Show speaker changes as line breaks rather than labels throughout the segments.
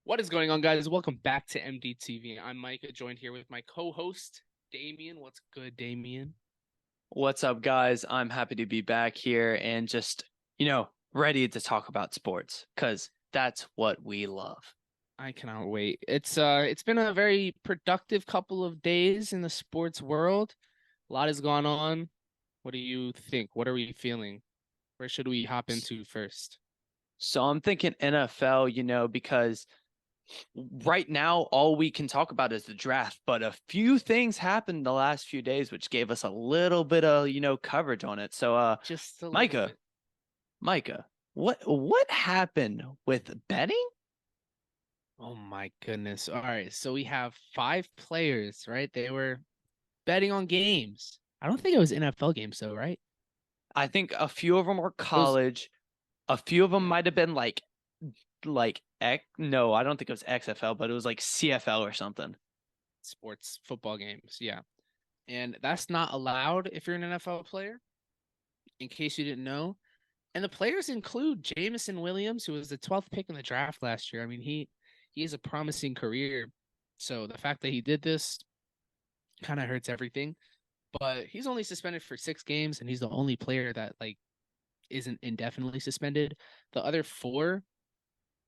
What is going on, guys? Welcome back to MDTV. I'm Micah, joined here with my co-host, Damien. What's good, Damien?
What's up, guys? I'm happy to be back here and ready to talk about sports because that's what we love.
I cannot wait. It's been a very productive couple of days in the sports world. A lot has gone on. What do you think? What are we feeling? Where should we hop
S-
into first?
So I'm thinking NFL, because right now all we can talk about is the draft, but a few things happened the last few days which gave us a little bit of, coverage on it.
Just a little
Micah,
bit.
Micah, what happened with betting?
Oh my goodness. All right, so we have five players, right? They were betting on games. I don't think it was NFL games though, right?
I think a few of them were
It was,
college. A few of them
yeah.
might have been like X. No, I don't think it was XFL, but it was like CFL or something.
Sports football games. Yeah. And that's not allowed if you're an NFL player, in case you didn't know. And the players include Jamison Williams, who was the 12th pick in the draft last year. I mean, he has a promising career. So the fact that he did this kind of hurts everything. But he's only suspended for 6 games, and he's the only player that isn't indefinitely suspended. The other four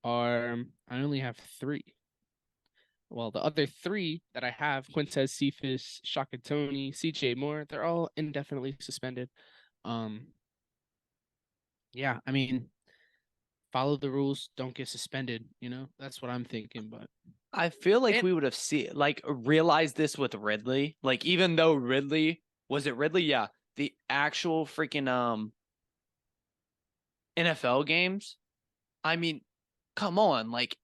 are I only have three. Well, the other three that I have, Quintez Cephas, Shaka Tony, CJ Moore, they're all indefinitely suspended. Um, yeah, I mean, follow the rules, don't get suspended, That's what I'm thinking, but
I feel like
and
we would have realized this with Ridley. Like even though Ridley was it Ridley? Yeah, the actual freaking NFL games. I mean, come on, like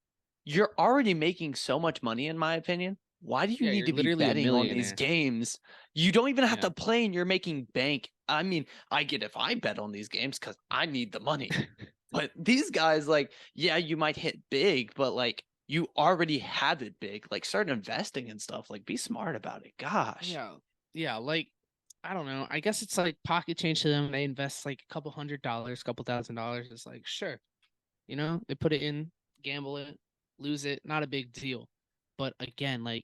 you're already making so much money in my opinion. Why do you
yeah,
need
you're
to be
literally a
betting on these
millionaire.
games? You don't even have
Yeah.
to play and you're making bank. I mean, I get if I bet on these games because I need the money. But these guys, like, yeah, you might hit big, but like you already have it big. Like start investing and stuff. Like be smart about it. Gosh.
Yeah. Yeah, I don't know. I guess it's like pocket change to them. They invest like a couple $100, couple $1,000. It's like, sure. They put it in, gamble it, lose it, not a big deal. But again, I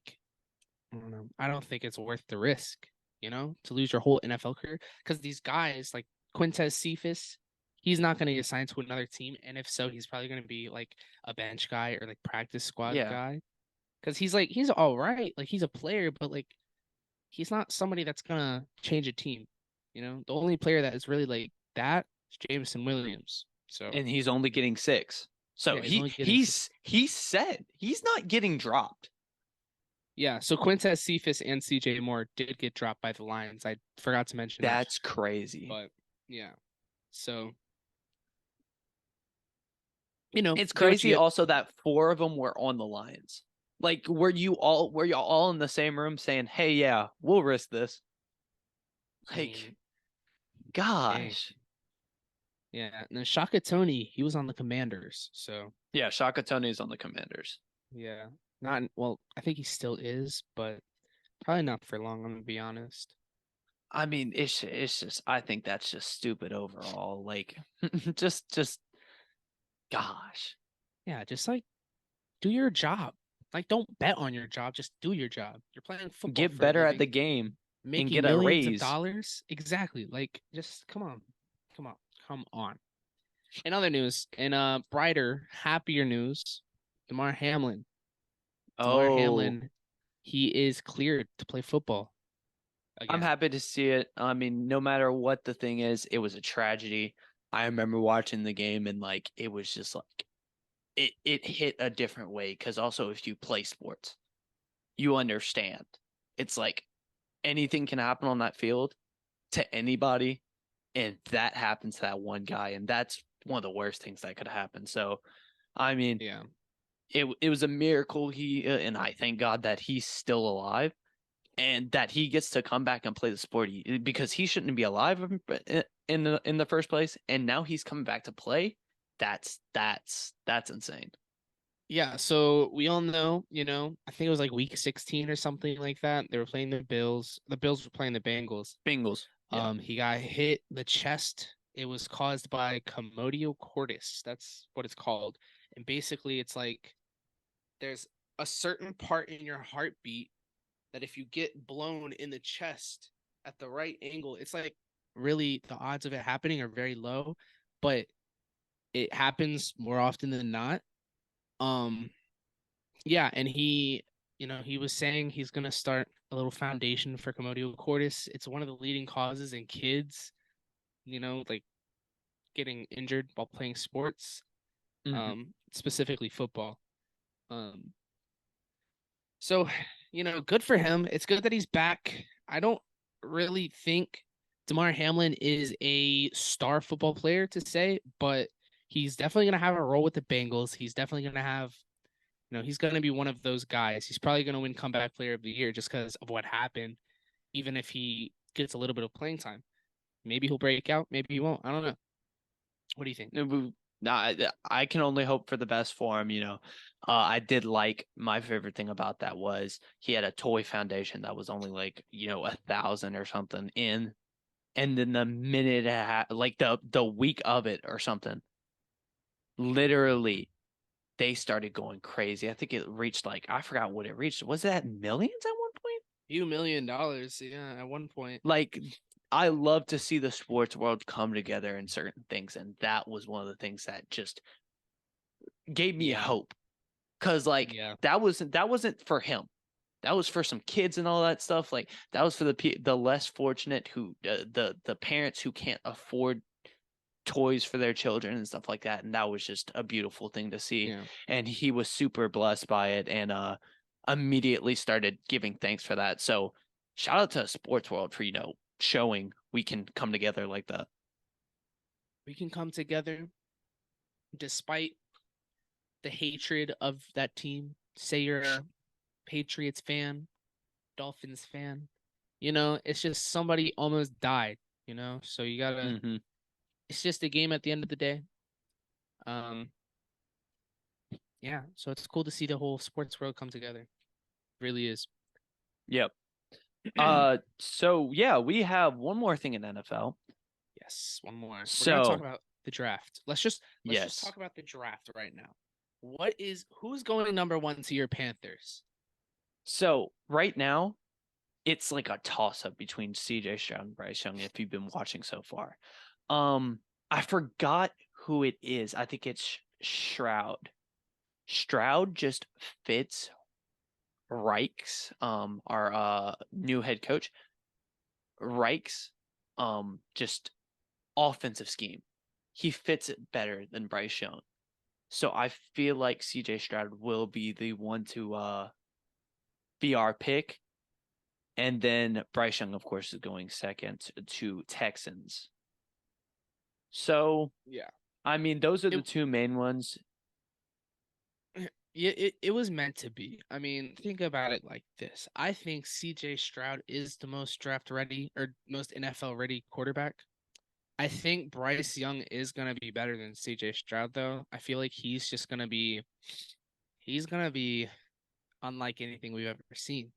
don't know. I don't think it's worth the risk, to lose your whole NFL career. Because these guys, like Quintez Cephas, he's not going to get signed to another team. And if so, he's probably going to be like a bench guy or like practice squad
Yeah.
guy. Because he's all right. Like he's a player, but like he's not somebody that's going to change a team. The only player that is really like that is Jameson Williams. So
And he's only getting six. So
yeah, he's
he
only getting
he's
6.
he's said he's not getting dropped.
Yeah, so Quintez Cephas and CJ Moore did get dropped by the Lions. I forgot to mention that,
That's crazy.
but yeah. So,
It's
get what you
crazy
get.
also that four of them were on the Lions. Like were you all in the same room saying, "Hey, yeah, we'll risk this."
I
Like,
mean, dang.
gosh.
Yeah. And then Shaka Tony, he was on the Commanders. So,
Yeah, Shaka Tony's on the Commanders.
yeah. Not well, I think he still is, but probably not for long, I'm gonna be honest.
I mean, it's just I think that's just stupid overall. Like just gosh.
Yeah, just like do your job. Like don't bet on your job, just do your job. You're playing football
Get
for a
better at
living,
the game and
making
get a
millions of
raise.
dollars. Exactly. Like just come on. Come on. Come on. In other news, in brighter, happier news, Damar Hamlin. Damar
Oh,
Hamlin, he is cleared to play football
I'm
again.
happy to see it. I mean, no matter what the thing is, it was a tragedy. I remember watching the game and like it was just like it hit a different way because also if you play sports, you understand. It's like anything can happen on that field to anybody, and that happens to that one guy, and that's one of the worst things that could happen. So, I mean,
Yeah.
it was a miracle and I thank God that he's still alive and that he gets to come back and play the sport because he shouldn't be alive in the first place, and now he's coming back to play. That's insane.
Yeah, so we all know, I think it was like week 16 or something like that. They were playing the Bills. The Bills were playing the Bengals.
Bengals, yeah.
He got hit the chest. It was caused by commotio cordis. That's what it's called. And basically it's like there's a certain part in your heartbeat that if you get blown in the chest at the right angle, it's like really the odds of it happening are very low, but it happens more often than not. Um, yeah, and he was saying he's gonna start a little foundation for commotio cordis. It's one of the leading causes in kids, like getting injured while playing sports,
Hmm.
specifically football. Um, so, good for him. It's good that he's back. I don't really think Damar Hamlin is a star football player to say, but he's definitely going to have a role with the Bengals. He's definitely going to have, he's going to be one of those guys. He's probably going to win comeback player of the year just because of what happened, even if he gets a little bit of playing time. Maybe he'll break out. Maybe he won't. I don't know. What do you think?
Nah, I can only hope for the best for him. I did like my favorite thing about that was he had a toy foundation that was only like 1,000 or something in, and then the minute like the week of it or something, literally they started going crazy. I think it reached like I forgot what it reached. Was that millions at one point?
Few $1 million, yeah, at one point.
Like I love to see the sports world come together in certain things, and that was one of the things that just gave me
Yeah,
hope. Cause like
yeah,
that wasn't for him. That was for some kids and all that stuff. Like that was for the less fortunate who the parents who can't afford toys for their children and stuff like that. And that was just a beautiful thing to see.
yeah.
And he was super blessed by it and immediately started giving thanks for that. So shout out to sports world for showing we can come together like that.
We can come together despite the hatred of that team. Say you're a Patriots fan, Dolphins fan. It's just somebody almost died, So you gotta
Hmm.
it's just a game at the end of the day. Um yeah, so it's cool to see the whole sports world come together. It really is.
Yep. So yeah, we have one more thing in NFL.
Yes, one more. We're gonna talk
So
about the draft. Let's just
yes.
talk about the draft right now. Who's going number one to your Panthers?
So right now, it's like a toss up between CJ Stroud and Bryce Young if you've been watching so far. Um, I forgot who it is. I think it's Shroud. Stroud just fits Reich's, our new head coach. Reich's just offensive scheme. He fits it better than Bryce Young. So I feel like CJ Stroud will be the one to be our pick. And then Bryce Young, of course, is going second to Texans. So,
Yeah.
I mean, those are the
It
two main ones.
yeah, it was meant to be. I mean, think about it like this. I think CJ Stroud is the most draft ready or most NFL ready quarterback. I think Bryce Young is gonna be better than CJ Stroud though. I feel like he's gonna be unlike anything we've ever seen,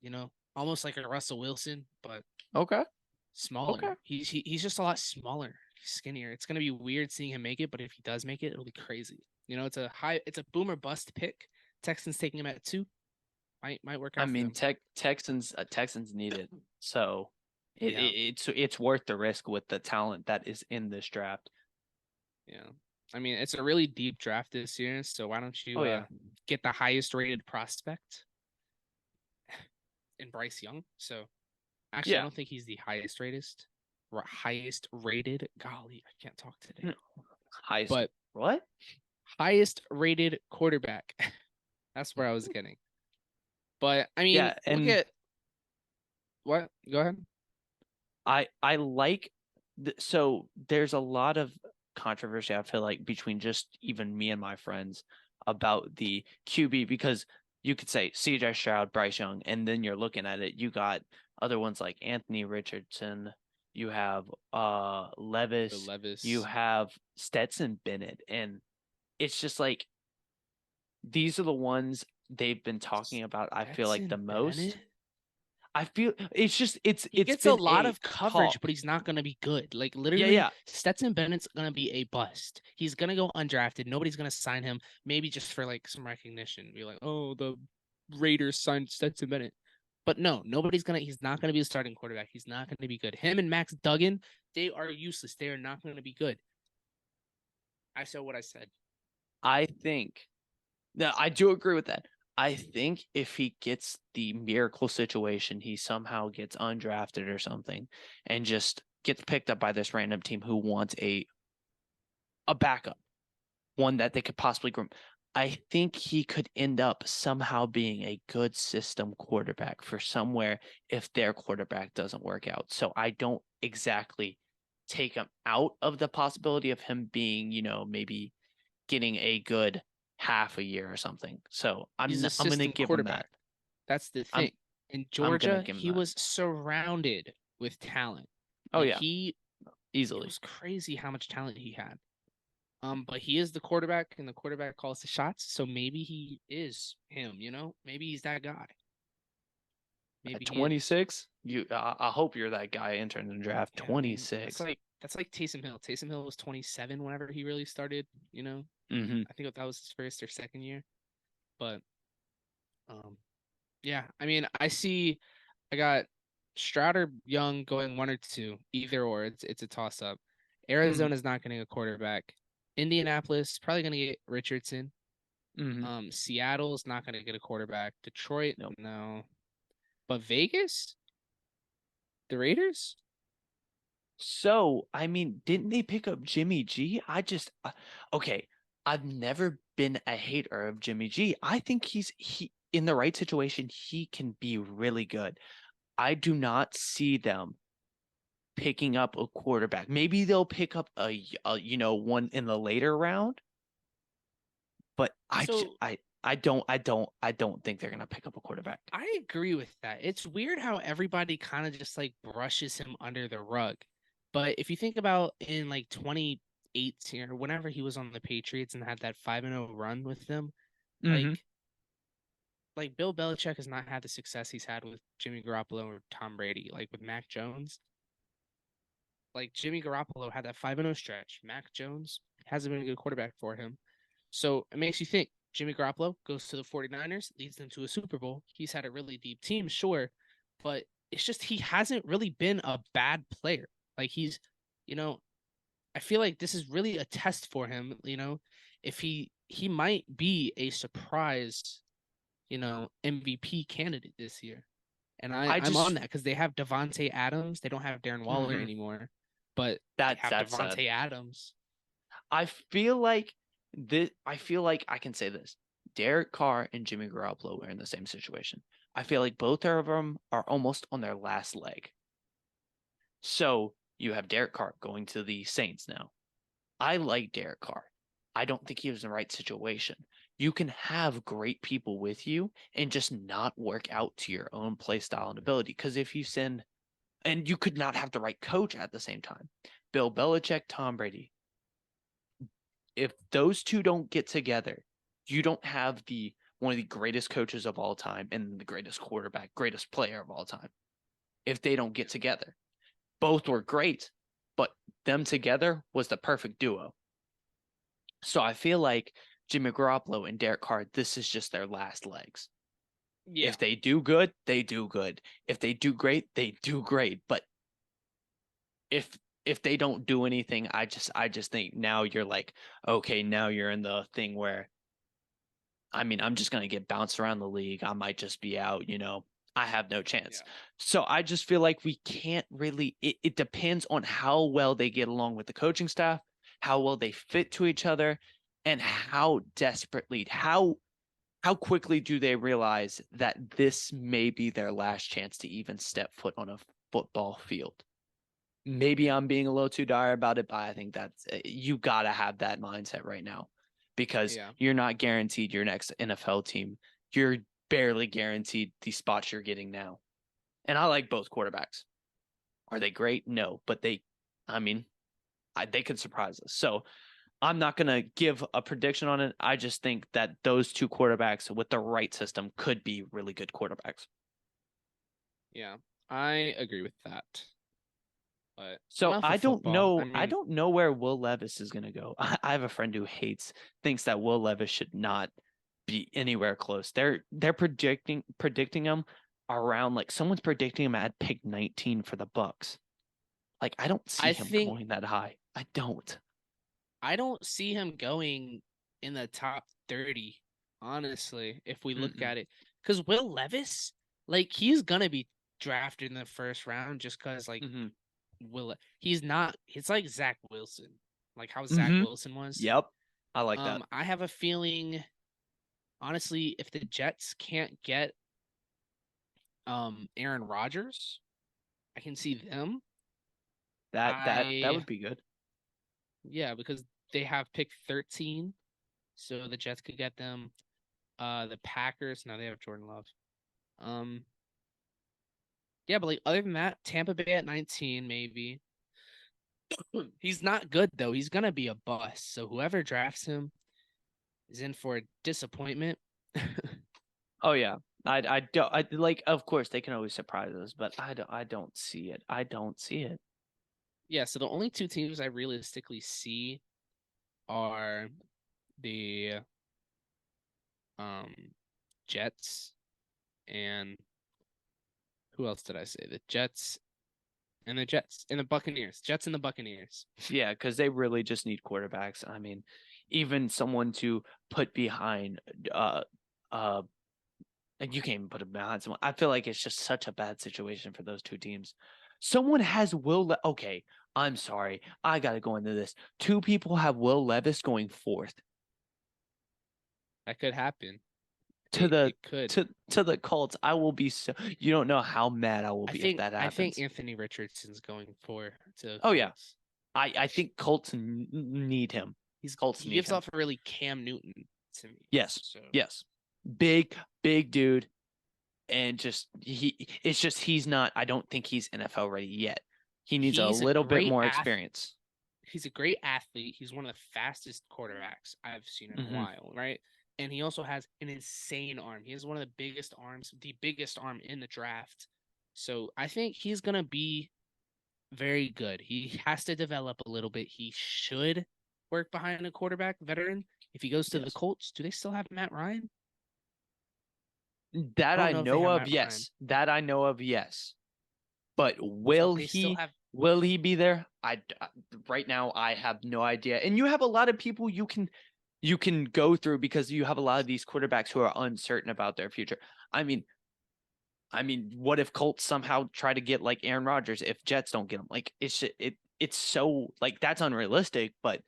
Almost like a Russell Wilson, but
Okay. Okay.
smaller. He's just a lot smaller, skinnier. It's gonna be weird seeing him make it, but if he does make it, it'll be crazy. It's a boomer bust pick. Texans taking him at 2 might work
I
out for
mean,
them.
Texans need it. So
Yeah,
it's worth the risk with the talent that is in this draft.
yeah. I mean, it's a really deep draft this year, so why don't
Oh
you
yeah.
get the highest rated prospect in Bryce Young? So actually, I
Yeah.
don't think he's the highest rated. Golly, I can't talk today.
Highest
But
what?
highest rated quarterback. That's where I was getting. But I mean,
Yeah,
look
and
at what? Go ahead.
I like so there's a lot of controversy I feel like between just even me and my friends about the QB because you could say CJ Stroud, Bryce Young, and then you're looking at it, you got other ones like Anthony Richardson, you have
The
Levis, you
Levis.
have Stetson Bennett, and it's just like these are the ones they've been talking about, I feel like the
Stetson
most.
Bennett.
I feel it's just
He
it's
gets a
been
lot
a
of coverage, but
talk.
he's not going to be good. Like
Yeah,
literally,
yeah.
Stetson Bennett's going to be a bust. He's going to go undrafted. Nobody's going to sign him, maybe just for like some recognition. Be like, oh, the Raiders signed Stetson Bennett. But no, he's not gonna be a starting quarterback. He's not gonna be good. Him and Max Duggan, they are useless. They are not gonna be good. I said what I said.
I think no, I do agree with that. I think if he gets the miracle situation, he somehow gets undrafted or something and just gets picked up by this random team who wants a backup, one that they could possibly groom. I think he could end up somehow being a good system quarterback for somewhere if their quarterback doesn't work out. So I don't exactly take him out of the possibility of him being, maybe getting a good half a year or something. So
He's a
I'm gonna
system
give him that.
quarterback. That's the
I'm
thing. In
I'm gonna
Georgia,
give him
he
that.
was surrounded with talent.
Oh
Like
yeah,
it
easily.
was crazy how much talent he had. But he is the quarterback, and the quarterback calls the shots. So maybe he is him. Maybe he's that guy.
At
Maybe he is.
26, I hope you're that guy entering the draft.
Yeah, I mean, that's
26.
like that's like Taysom Hill. Taysom Hill was 27 whenever he really started.
Mm-hmm.
I think that was his first or second year. But um, yeah, I mean, I got Stroud or Young going one or two, either or. It's a toss up.
Mm-hmm.
Arizona's not getting a quarterback. Indianapolis probably gonna get Richardson.
Mm-hmm.
Seattle's not gonna get a quarterback. Detroit,
Nope.
no. But Vegas, the Raiders.
So, I mean, didn't they pick up Jimmy G? Okay. I've never been a hater of Jimmy G. I think he in the right situation, he can be really good. I do not see them picking up a quarterback. Maybe they'll pick up one in the later round, but
So
I don't think they're gonna pick up a quarterback.
I agree with that. It's weird how everybody kind of just like brushes him under the rug. But if you think about in like 2018 or whenever he was on the Patriots and had that 5-0 run with them,
Mm-hmm.
like Bill Belichick has not had the success he's had with Jimmy Garoppolo or Tom Brady, like with Mac Jones. Like Jimmy Garoppolo had that 5-0 stretch. Mac Jones hasn't been a good quarterback for him. So it makes you think Jimmy Garoppolo goes to the 49ers, leads them to a Super Bowl. He's had a really deep team, sure, but it's just he hasn't really been a bad player. Like you know, I feel like this is really a test for him, if he might be a surprise, MVP candidate this year. And
I
I'm on
just
that because they have Devonte Adams. They don't have Darren Waller
mhm.
anymore, but they
That's
have
that's sad.
Devonte Adams.
I feel like I feel like I can say this. Derek Carr and Jimmy Garoppolo are in the same situation. I feel like both of them are almost on their last leg. So you have Derek Carr going to the Saints now. I like Derek Carr. I don't think he was in the right situation. You can have great people with you and just not work out to your own play style and ability. Because if you send, and you could not have the right coach at the same time. Bill Belichick, Tom Brady. If those two don't get together, you don't have the one of the greatest coaches of all time and the greatest quarterback, greatest player of all time. If they don't get together, both were great, but them together was the perfect duo. So I feel like Jimmy Garoppolo and Derek Carr, this is just their last legs.
Yeah.
If they do good, they do good. If they do great, they do great. But if if they don't do anything, I just think now you're like, okay, now you're in the thing where I mean, I'm just gonna get bounced around the league. I might just be out. I have no chance.
Yeah.
So I just feel like we can't really it depends on how well they get along with the coaching staff, how well they fit to each other, and how desperately, how quickly do they realize that this may be their last chance to even step foot on a football field. Maybe
Yeah.
I'm being a little too dire about it, but I think that's you gotta have that mindset right now because
Yeah.
you're not guaranteed your next NFL team. You're barely guaranteed the spots you're getting now. And I like both quarterbacks. Are they great? No, but I mean, they could surprise us. So I'm not going to give a prediction on it. I just think that those two quarterbacks with the right system could be really good quarterbacks.
Yeah, I agree with that. But
So
enough
I
of
don't
football.
know.
I
I
mean,
don't know where Will Levis is going to go. I have a friend who thinks that Will Levis should not be anywhere close. They're predicting him around like someone's predicting him at pick 19 for the Bucks. Like I don't see
I
him
think
going that high. I don't.
I don't see him going in the top 30, honestly, if we look
Mm-mm.
at it. Because Will Levis, like, he's gonna be drafted in the first round just because, like,
Mm-hmm.
he's not, it's like Zach Wilson, like how Zach
Mm-hmm.
Wilson was.
Yep. I like that.
I have a feeling, honestly, if the Jets can't get Aaron Rodgers, I can see them.
That
I
would be good.
Yeah, because they have pick 13, so the Jets could get them. The Packers, now they have Jordan Love. Um, yeah, but like other than that, Tampa Bay at 19, maybe. He's not good though. He's gonna be a bust. So whoever drafts him is in for a disappointment.
Oh yeah. I don't I like of course they can always surprise us, but I don't see it. I don't see it.
Yeah, so the only two teams I realistically see are the um Jets and who else did I say? The Jets and the Jets and the Buccaneers. Jets and the Buccaneers.
Yeah, because they really just need quarterbacks. I mean, even someone to put behind uh and you can't even put him behind someone. I feel like it's just such a bad situation for those two teams. Someone has okay, I'm sorry. I gotta go into this. Two people have Will Levis going fourth
That could happen.
to the
It could.
to the Colts. I will be so you don't know how mad I will be if that
I think
happens.
Anthony Richardson's going for to
Oh yeah.
Colts.
I think Colts need him. Colts
He
need
gives
him.
off a really Cam Newton to me.
Yes.
So
Yes. Big dude. And he's not, I don't think he's NFL ready yet. He needs a
he's a
little bit
great
more experience.
he's a great athlete. He's one of the fastest quarterbacks I've seen in a
Mm-hmm.
while, right? And he also has an insane arm. He has one of the biggest arms, the biggest arm in the draft. So I think he's gonna be very good. He has to develop a little bit. He should work behind a quarterback veteran. If he goes to the
Yes.
Colts, do they still have Matt Ryan? I
That
don't
I
know if they
know
have
of,
Matt Ryan.
yes. That I know of, yes. But
So
will
they still
he
have
will he be there? Right now I have no idea. And you have a lot of people you can go through because you have a lot of these quarterbacks who are uncertain about their future. I mean, what if Colts somehow try to get like Aaron Rodgers if Jets don't get him? Like it's so like that's unrealistic, but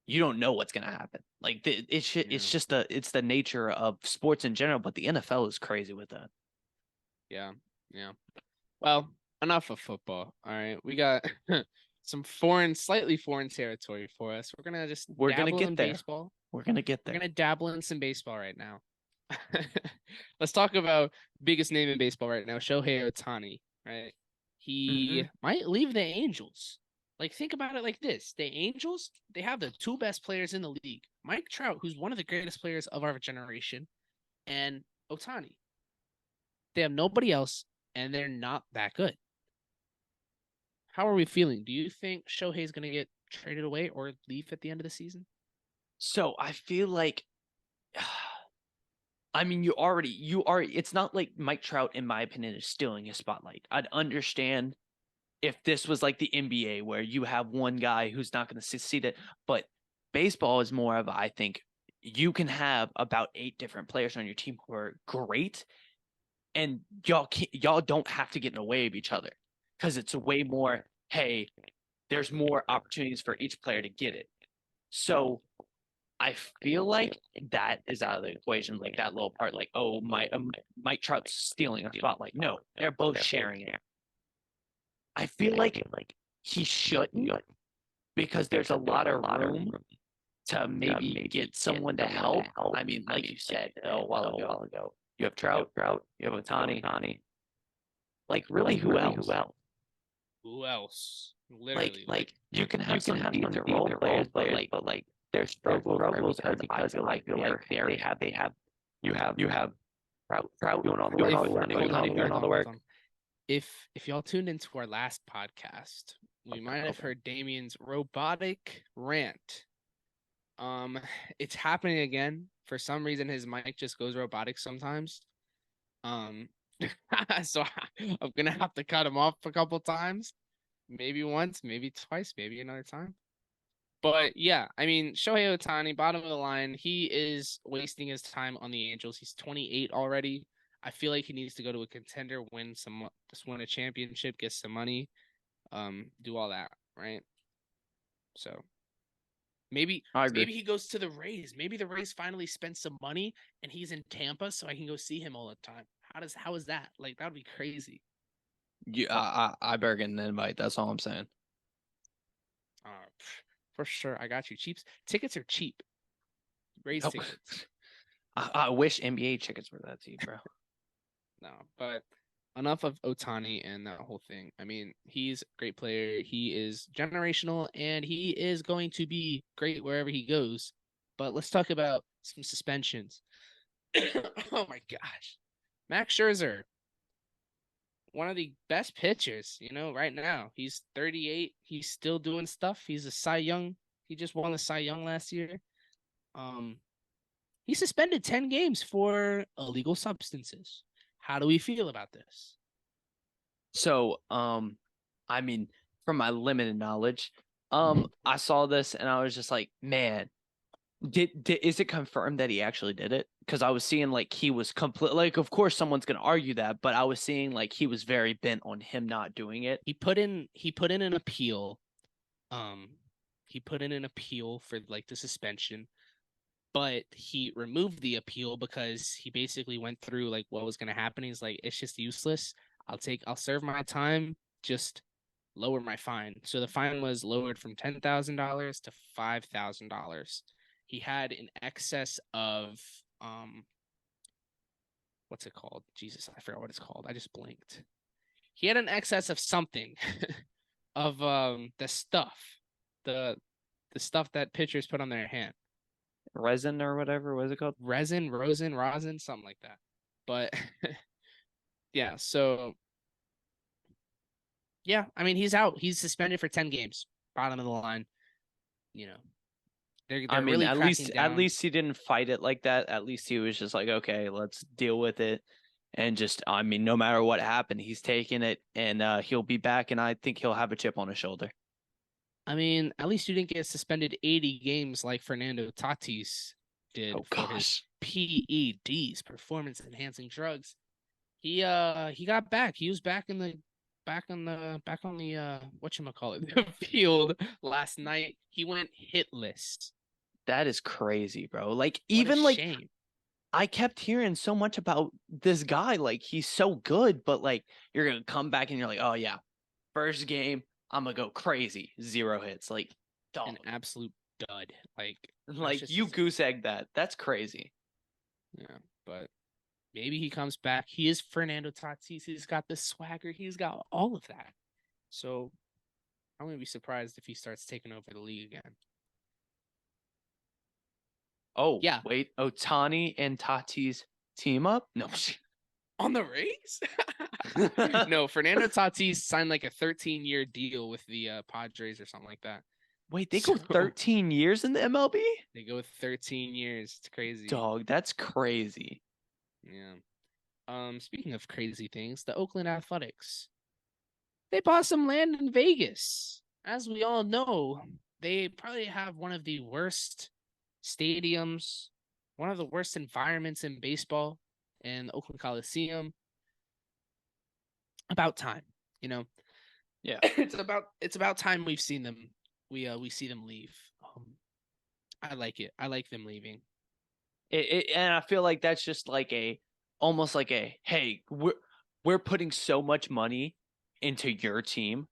you don't know what's gonna happen. Like it's
yeah,
just it's the nature of sports in general, but the NFL is crazy with that.
yeah, yeah. Well, enough of football. All right. We got some slightly foreign territory for us. We're gonna just
We're gonna
dabble in
get there.
baseball.
We're gonna get
We're
there.
gonna dabble in some baseball right now. Let's talk about biggest name in baseball right now, Shohei Ohtani, right?
Mm-hmm.
He might leave the Angels. Like, think about it like this. The Angels, they have the two best players in the league. Mike Trout, who's one of the greatest players of our generation, and Ohtani. They have nobody else, and they're not that good. How are we feeling? Do you think Shohei's going to get traded away or leave at the end of the season?
So I feel like I mean, you are. It's not like Mike Trout, in my opinion, is stealing his spotlight. I'd understand if this was like the NBA where you have one guy who's not going to succeed it, but baseball is more of, I think, you can have about 8 different players on your team who are great, and y'all don't have to get in the way of each other because it's a way more. Hey, there's more opportunities for each player to get it. So I feel like that is out of the equation, like that little part, like, oh, Mike Trout's stealing a spotlight. No, they're both sharing it. I feel like he shouldn't because there's a lot of room to maybe get someone to help. I mean, like you said a while ago, you have Trout, you have Otani. Like, really, who else?
Who else? Literally,
Like you can have some decent role players, but like their struggles are because I feel like they have you have Trout doing all the work,
hold on,
doing all the work.
if y'all tuned into our last podcast, we might have heard Damien's robotic rant. It's happening again. For some reason, his mic just goes robotic sometimes. Um, so I'm gonna have to cut him off a couple times. Maybe once, maybe twice, maybe another time. But yeah, I mean, Shohei Ohtani, bottom of the line, he is wasting his time on the Angels. He's 28 already. I feel like he needs to go to a contender, just win a championship, get some money, do all that, right? So
I agree.
maybe he goes to the Rays. Maybe the Rays finally spend some money and he's in Tampa, so I can go see him all the time. How is that? Like that would be crazy.
I better get an invite. That's all I'm saying.
For sure, I got you. Tickets are cheap. Raise
Nope.
tickets.
I wish NBA tickets were that cheap, bro.
No, but enough of Otani and that whole thing. I mean, he's a great player. He is generational, and he is going to be great wherever he goes. But let's talk about some suspensions. Oh my gosh, Max Scherzer, one of the best pitchers, right now. He's 38. He's still doing stuff. He's a Cy Young. He just won the Cy Young last year. He suspended 10 games for illegal substances. How do we feel about this?
So, I mean, from my limited knowledge, I saw this and I was just like, man, is it confirmed that he actually did it? Because I was seeing like he was complete. Like, of course, someone's gonna argue that, but I was seeing like he was very bent on him not doing it.
He put in an appeal. He put in an appeal for like the suspension, but he removed the appeal because he basically went through like what was gonna happen. He's like, it's just useless. I'll serve my time, just lower my fine. So the fine was lowered from $10,000 to $5,000. He had an excess of what's it called? Jesus, I forgot what it's called. I just blinked. He had an excess of something of the stuff. The stuff that pitchers put on their hand.
Resin or whatever, what is it called?
Rosin, something like that. But yeah, so yeah, I mean he's out. He's suspended for 10 games. Bottom of the line. They're
I mean,
really
at
cracking down.
least he didn't fight it like that. At least he was just like, okay, let's deal with it. And just, I mean, no matter what happened, he's taking it and he'll be back. And I think he'll have a chip on his shoulder.
I mean, at least you didn't get suspended 80 games like Fernando Tatis did for his PEDs, performance enhancing drugs. He got back. He was back on the whatchamacallit, the field last night. He went hitless.
That is crazy, bro. Like,
What
even
a
like
shame.
I kept hearing so much about this guy. Like, he's so good, but like you're gonna come back and you're like, oh yeah, first game, I'm gonna go crazy. 0 hits. Like, dog.
An absolute dud. Like
you goose egg that. That's crazy.
Yeah, but maybe he comes back. He is Fernando Tatis. He's got the swagger. He's got all of that. So I'm gonna be surprised if he starts taking over the league again.
Oh
yeah,
wait, Ohtani and Tatis team up? No,
on the Rays? No, Fernando Tatis signed like a 13-year deal with the Padres or something like that.
Wait, they go 13 years in the MLB?
They go 13 years. It's crazy.
Dog, that's crazy.
Yeah. Speaking of crazy things, the Oakland Athletics. They bought some land in Vegas. As we all know, they probably have one of the worst stadiums, one of the worst environments in baseball in the Oakland Coliseum. About time,
Yeah.
it's about time we've seen them. We see them leave. I like it. I like them leaving.
And I feel like that's just like almost like hey, we're putting so much money into your team.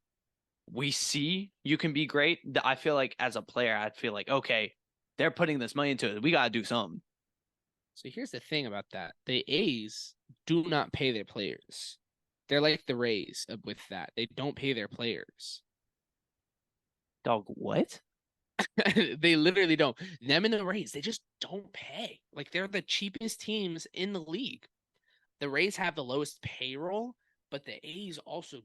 We see you can be great. I feel like as a player, I'd feel like, okay, they're putting this money into it. We got to do something.
So here's the thing about that. The A's do not pay their players. They're like the Rays with that. They don't pay their players.
Dog, what?
They literally don't. Them and the Rays, they just don't pay. Like, they're the cheapest teams in the league. The Rays have the lowest payroll, but the A's also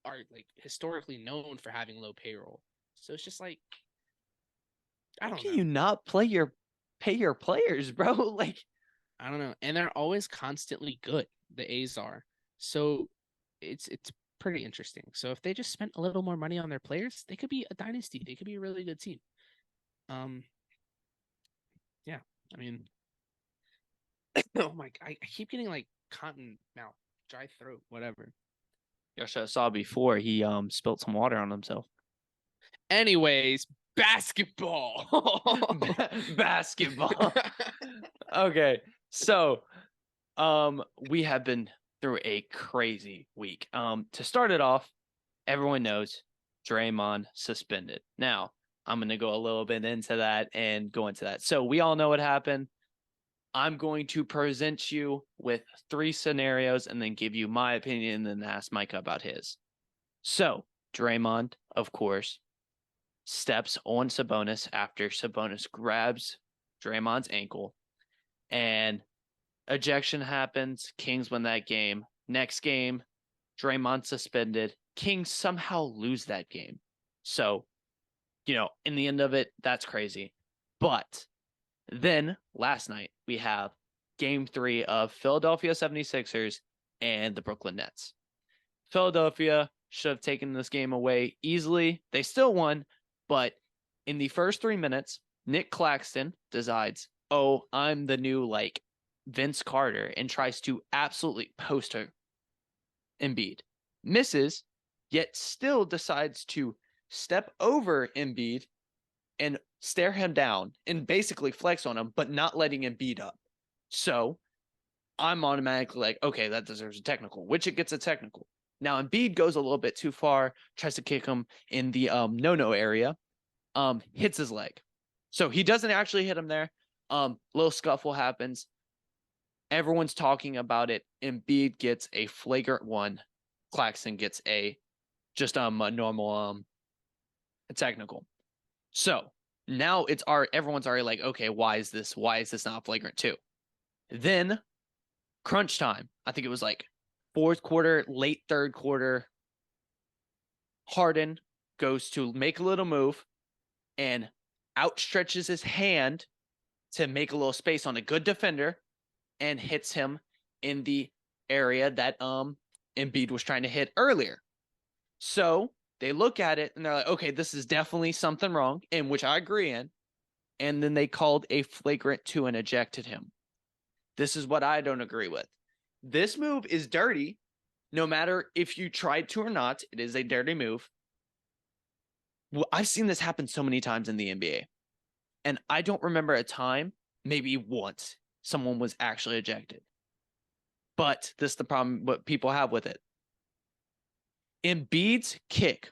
are like historically known for having low payroll. So it's just like I
How
don't
can
know.
you not pay your players, bro? Like,
I don't know. And they're always constantly good. The A's are. So it's pretty interesting. So if they just spent a little more money on their players, they could be a dynasty. They could be a really good team. Um yeah. I mean, oh my, I keep getting like cotton mouth, dry throat, whatever.
Josh, I saw before he spilled some water on himself.
Anyways, basketball.
Basketball. Okay. So, we have been through a crazy week. To start it off, everyone knows Draymond suspended. Now, I'm going to go a little bit into that and go into that. So, we all know what happened. I'm going to present you with 3 scenarios and then give you my opinion and then ask Mike about his. So, Draymond, of course, steps on Sabonis after Sabonis grabs Draymond's ankle and ejection happens. Kings win that game. Next game, Draymond suspended. Kings somehow lose that game. So, in the end of it, that's crazy. But then last night, we have game 3 of Philadelphia 76ers and the Brooklyn Nets. Philadelphia should have taken this game away easily. They still won, but in the first 3 minutes, Nick Claxton decides, oh, I'm the new Vince Carter, and tries to absolutely post her Embiid. Misses, yet still decides to step over Embiid and stare him down and basically flex on him, but not letting him beat up. So I'm automatically like, okay, that deserves a technical, which it gets a technical. Now Embiid goes a little bit too far, tries to kick him in the no area, hits his leg. So he doesn't actually hit him there. Little scuffle happens. Everyone's talking about it. Embiid gets a flagrant one. Claxton gets a normal technical. So now everyone's already like, okay, why is this not flagrant too? Then crunch time. I think it was like fourth quarter, late third quarter. Harden goes to make a little move and outstretches his hand to make a little space on a good defender and hits him in the area that Embiid was trying to hit earlier. So they look at it and they're like, okay, this is definitely something wrong, in which I agree in. And then they called a flagrant 2 and ejected him. This is what I don't agree with. This move is dirty. No matter if you tried to or not, it is a dirty move. Well, I've seen this happen so many times in the NBA. And I don't remember a time, maybe once, someone was actually ejected. But this is the problem, what people have with it. Embiid's kick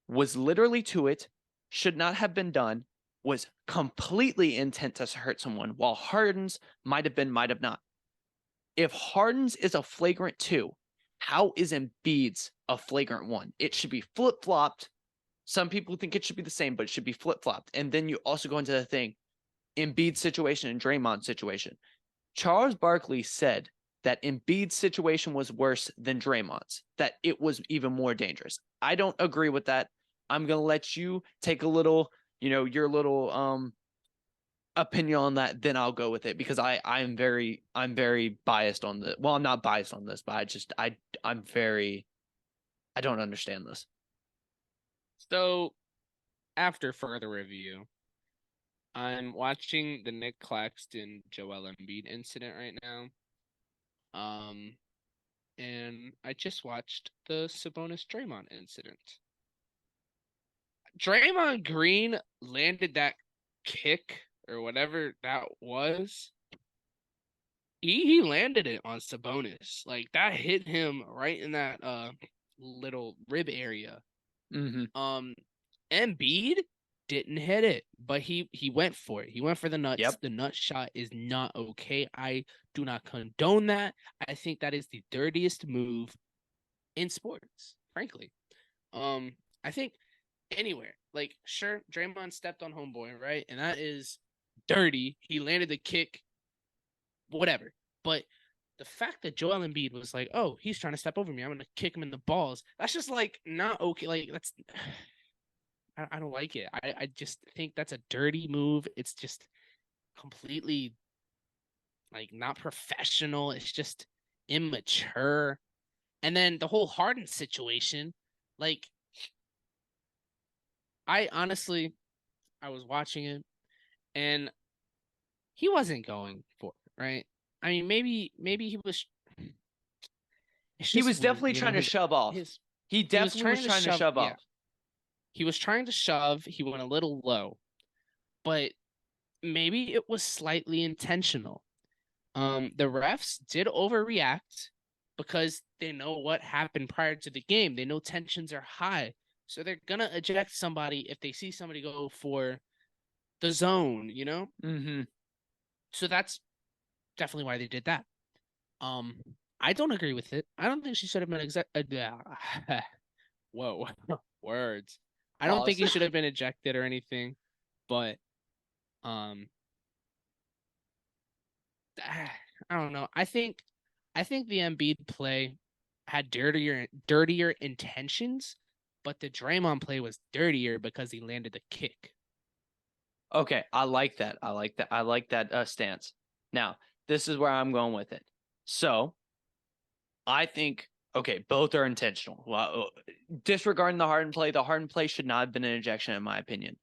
was literally to it, should not have been done, was completely intent to hurt someone, while Harden's might have been, might have not. If Harden's is a flagrant 2, how is Embiid's a flagrant 1? It should be flip-flopped. Some people think it should be the same, but it should be flip-flopped. And then you also go into the thing, Embiid's situation and Draymond's situation. Charles Barkley said that Embiid's situation was worse than Draymond's, that it was even more dangerous. I don't agree with that. I'm going to let you take a little, your little opinion on that, then I'll go with it, because I'm very biased on the. Well, I'm not biased on this, but I don't understand this.
So after further review, I'm watching the Nick Claxton Joel Embiid incident right now. And I just watched the Sabonis Draymond incident. Draymond Green landed that kick or whatever that was. He landed it on Sabonis. Like that hit him right in that little rib area.
Mm-hmm.
Embiid didn't hit it, but he went for it. He went for the nuts.
Yep.
The nut shot is not okay. I do not condone that. I think that is the dirtiest move in sports, frankly. I think anywhere. Like, sure, Draymond stepped on homeboy, right? And that is dirty. He landed the kick, whatever. But the fact that Joel Embiid was like, "Oh, he's trying to step over me. I'm gonna kick him in the balls." That's just like not okay. Like that's I don't like it. I just think that's a dirty move. It's just completely like not professional. It's just immature. And then the whole Harden situation, like I honestly I was watching it and he wasn't going for it, right? I mean, maybe he was. It's
He
just
was
weird,
definitely
you know.
trying to shove off.
His
He
he was
definitely was
trying to
trying to
shove.
shove
Yeah,
off.
he was trying to shove. He went a little low, but maybe it was slightly intentional. The refs did overreact because they know what happened prior to the game. They know tensions are high, so they're gonna eject somebody if they see somebody go for the zone, you know.
Mm-hmm.
So that's definitely why they did that. Um, I don't agree with it. I don't think she should have been whoa, words. I don't think
Pause.
he should have been ejected or anything, but um, I don't know. I think the Embiid play had dirtier intentions, but the Draymond play was dirtier because he landed the kick.
Okay, I like that. I like that. I like that stance. Now, this is where I'm going with it. So, I think okay, both are intentional. Well, disregarding the Harden play should not have been an ejection, in my opinion.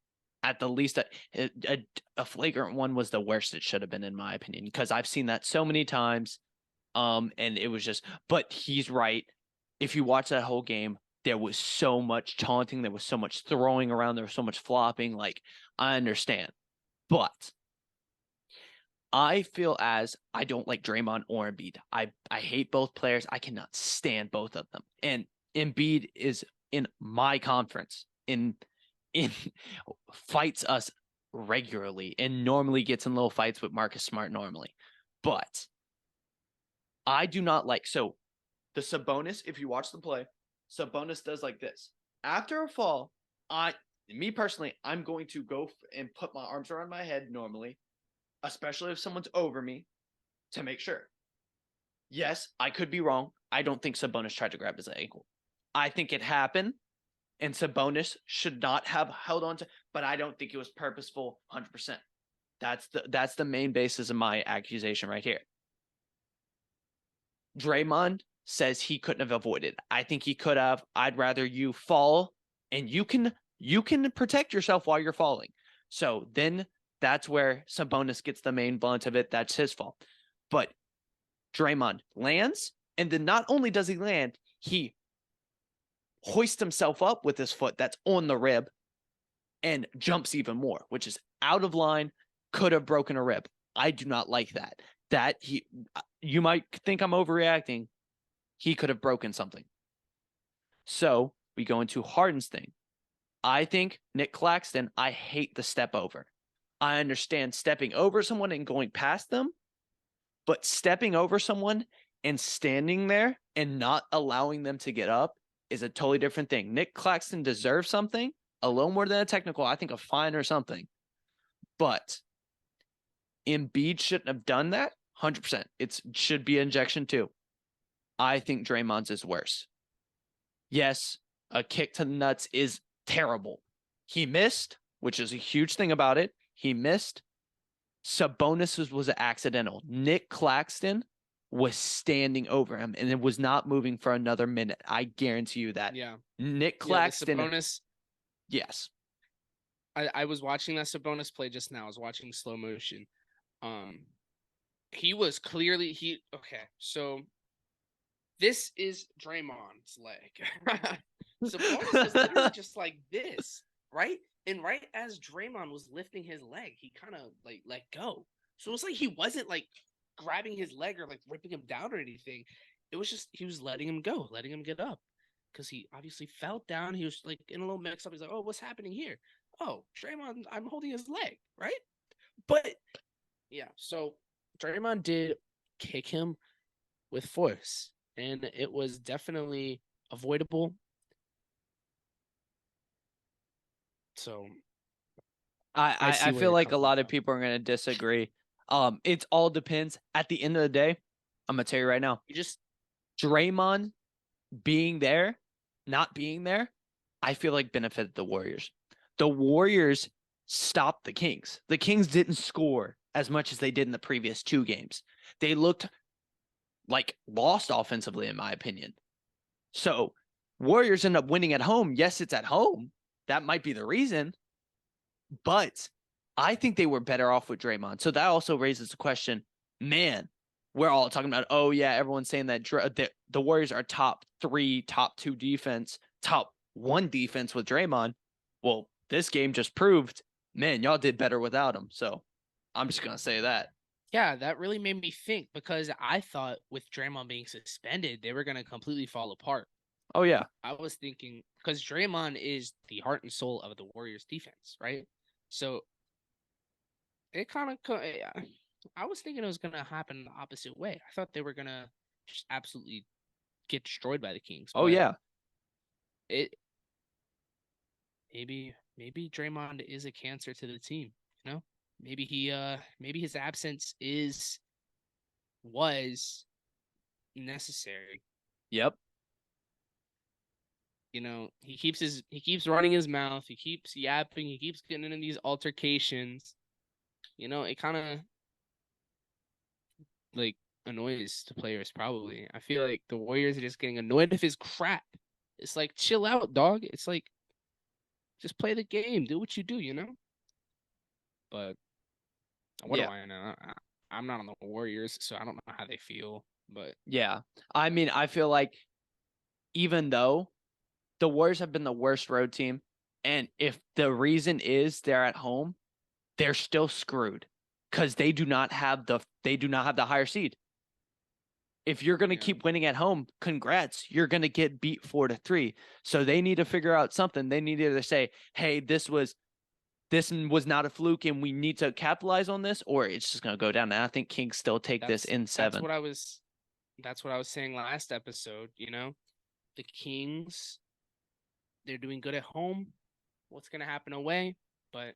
At the least, a flagrant one was the worst it should have been, in my opinion, because I've seen that so many times. And it was just, but he's right. If you watch that whole game, there was so much taunting, there was so much throwing around, there was so much flopping. Like, I understand, but I feel as I don't like Draymond or Embiid. I hate both players. I cannot stand both of them. And Embiid is in my conference in fights us regularly and normally gets in little fights with Marcus Smart normally. But I do not like the Sabonis, if you watch the play, Sabonis does like this. After a fall, me personally, I'm going to go and put my arms around my head normally, especially if someone's over me, to make sure. Yes, I could be wrong. I don't think Sabonis tried to grab his ankle. I think it happened, and Sabonis should not have held on to, but I don't think it was purposeful 100%. That's the main basis of my accusation right here. Draymond says he couldn't have avoided. I think he could have. I'd rather you fall and you can protect yourself while you're falling. So then that's where Sabonis gets the main blunt of it. That's his fault. But Draymond lands, and then not only does he land, he hoists himself up with his foot that's on the rib and jumps even more, which is out of line, could have broken a rib. I do not like that. You might think I'm overreacting. He could have broken something. So we go into Harden's thing. I think Nick Claxton, I hate the step over. I understand stepping over someone and going past them, but stepping over someone and standing there and not allowing them to get up is a totally different thing. Nick Claxton deserves something, a little more than a technical, I think a fine or something. But Embiid shouldn't have done that. 100%. It should be injection too. I think Draymond's is worse. Yes, a kick to the nuts is terrible. He missed, which is a huge thing about it. He missed. Sabonis was accidental. Nick Claxton was standing over him and it was not moving for another minute. I guarantee you that.
Yeah,
Nick
yeah. The
Claxton.
Sabonis.
Yes.
I was watching that Sabonis play just now. I was watching slow motion. Um, he was clearly okay. So this is Draymond's leg. Sabonis was literally just like this, right? And right as Draymond was lifting his leg, he kind of like let go. So it was like he wasn't like grabbing his leg or like ripping him down or anything. It was just he was letting him go, letting him get up. Because he obviously fell down. He was like in a little mix up. He's like, "Oh, what's happening here? Oh, Draymond, I'm holding his leg, right?" But yeah, so Draymond did kick him with force, and it was definitely avoidable. So I see
I
where
feel
you're
like a
coming
lot of
from.
people are going to disagree. It all depends. At the end of the day, I'm gonna tell you right now,
You just
Draymond being there, not being there, I feel like benefited the Warriors. The Warriors stopped the Kings. The Kings didn't score as much as they did in the previous 2 games. They looked like lost offensively, in my opinion. So Warriors end up winning at home. Yes, it's at home. That might be the reason. But I think they were better off with Draymond. So that also raises the question, man, we're all talking about, oh, yeah, everyone's saying that the Warriors are top 3, top 2 defense, top 1 defense with Draymond. Well, this game just proved, man, y'all did better without him. So I'm just going to say that.
Yeah, that really made me think because I thought with Draymond being suspended, they were going to completely fall apart.
Oh, yeah.
I was thinking because Draymond is the heart and soul of the Warriors defense, right? So it kind of, I was thinking it was going to happen the opposite way. I thought they were going to just absolutely get destroyed by the Kings.
Oh,
But
yeah.
it maybe Draymond is a cancer to the team, you know? Maybe his absence was necessary.
Yep.
You know, he keeps running his mouth, he keeps yapping, he keeps getting into these altercations. You know, it kind of like annoys the players probably. I feel like the Warriors are just getting annoyed of his crap. It's like chill out, dog. It's like just play the game, do what you do, you know? But what do
Yeah.
I know? I'm not on the Warriors, so I don't know how they feel. But
Yeah. I mean, I feel like even though the Warriors have been the worst road team, and if the reason is they're at home, they're still screwed because they do not have the higher seed. If you're going to keep winning at home, congrats, you're going to get beat 4-3. So they need to figure out something. They need to either say, "Hey, this was not a fluke, and we need to capitalize on this," or it's just going to go down. And I think Kings still take this in 7.
That's what I was saying last episode. You know, the Kings, they're doing good at home. What's going to happen away? But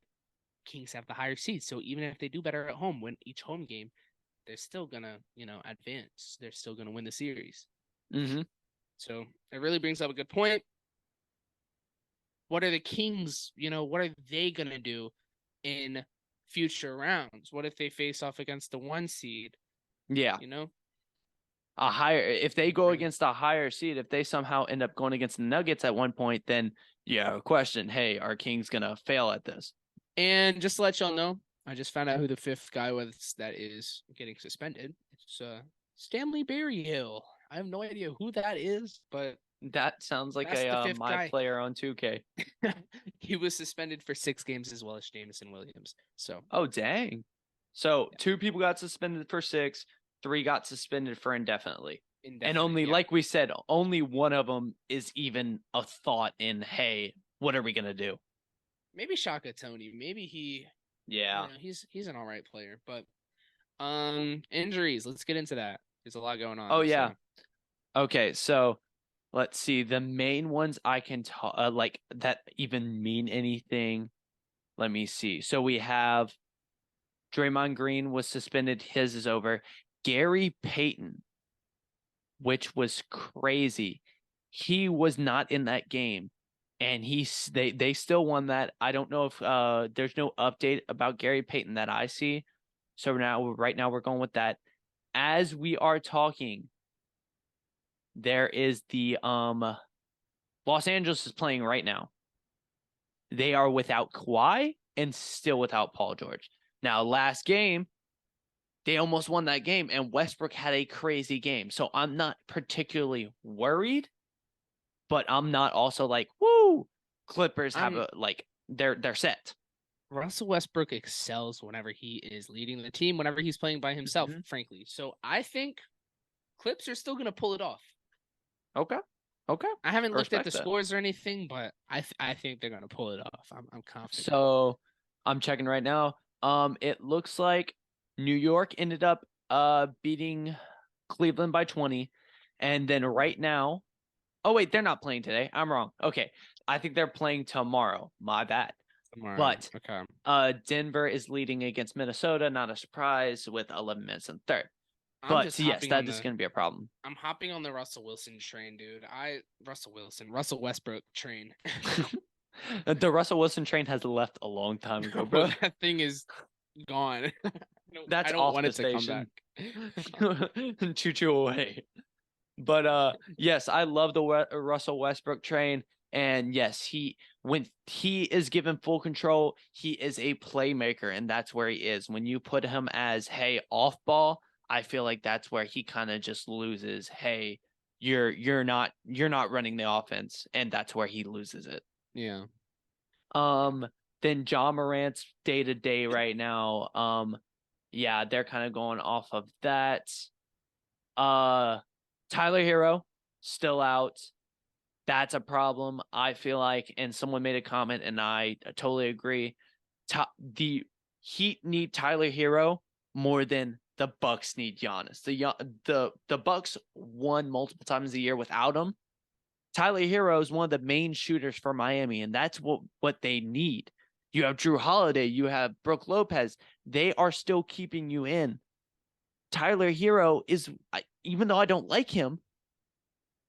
Kings have the higher seed, so even if they do better at home, win each home game, they're still gonna, advance. They're still gonna win the series.
Mm-hmm.
So it really brings up a good point. What are the Kings? What are they gonna do in future rounds? What if they face off against the 1 seed?
Yeah. If they go against a higher seed, if they somehow end up going against the Nuggets at one point, then yeah, question, hey, are Kings gonna fail at this?
And just to let y'all know, I just found out who the 5th guy was that is getting suspended. It's Stanley Berryhill. I have no idea who that is, but
that sounds like my
guy.
player on 2K.
He was suspended for 6 games as well as Jameson Williams. So
oh dang. So 2 people got suspended for 6, 3 got suspended for indefinitely. And only, like we said, only one of them is even a thought in, hey, what are we gonna do?
Maybe Shaka Tony. Maybe he.
Yeah.
He's an all right player, but injuries. Let's get into that. There's a lot going on.
Oh yeah. So. Okay, so let's see. The main ones I can talk like that even mean anything. Let me see. So we have Draymond Green was suspended. His is over. Gary Payton, which was crazy. He was not in that game, and they still won that. I don't know if there's no update about Gary Payton that I see. So right now we're going with that. As we are talking, there is the Los Angeles is playing right now. They are without Kawhi and still without Paul George. Now, last game, they almost won that game, and Westbrook had a crazy game. So I'm not particularly worried, but I'm not also like, woo, Clippers they're set.
Russell Westbrook excels whenever he is leading the team, whenever he's playing by himself, frankly. So I think Clips are still going to pull it off.
Okay.
I haven't looked at the scores or anything, but I think they're going to pull it off. I'm confident.
So I'm checking right now. It looks like New York ended up beating Cleveland by 20. And then right now, oh wait, they're not playing today. I'm wrong. Okay. I think they're playing tomorrow. My bad.
Tomorrow.
But
okay.
Denver is leading against Minnesota, not a surprise, with 11 minutes and third.
I'm
But
just
yes,
hopping on
that is
the
going to be a problem.
I'm hopping on the Russell Wilson train, dude. Russell Westbrook train.
The Russell Wilson train has left a long time ago,
Oh,
bro.
that thing is gone. I
That's
don't
off
want
the
it to come back.
station. Choo choo away. But yes, I love the Russell Westbrook train. And yes, when he is given full control, he is a playmaker, and that's where he is. When you put him as, hey, off ball, I feel like that's where he kind of just loses. Hey, you're not running the offense, and that's where he loses it.
Yeah.
Um, then John Morant's day to day right now. Yeah, they're kind of going off of that. Tyler Hero still out. That's a problem, I feel like. And someone made a comment, and I totally agree. The Heat need Tyler Hero more than the Bucks need Giannis. The Bucks won multiple times a year without him. Tyler Hero is one of the main shooters for Miami, and that's what they need. You have Drew Holiday, you have Brooke Lopez. They are still keeping you in. Tyler Hero is, even though I don't like him,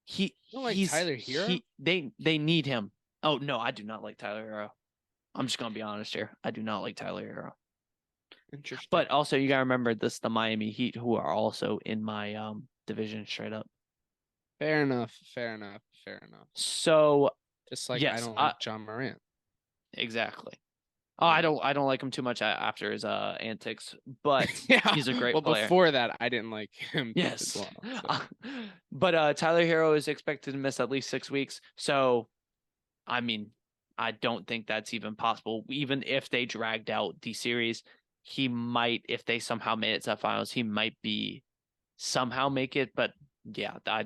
You don't like Tyler Hero?
they need him. Oh no, I do not like Tyler Hero. I'm just gonna be honest here. I do not like Tyler Hero.
Interesting.
But also you gotta remember this: the Miami Heat, who are also in my division straight up.
Fair enough. Fair enough. Fair enough.
So
Just like I
yes,
don't like John Morant.
exactly. Oh,
Yeah.
I don't like him too much after his antics, but
Yeah.
he's a great
Well,
player.
before that, I didn't like him as
Yes.
well. So.
But Tyler Hero is expected to miss at least 6 weeks. So, I mean, I don't think that's even possible. Even if they dragged out the series, he might, if they somehow made it to finals, he might be somehow make it. But yeah, I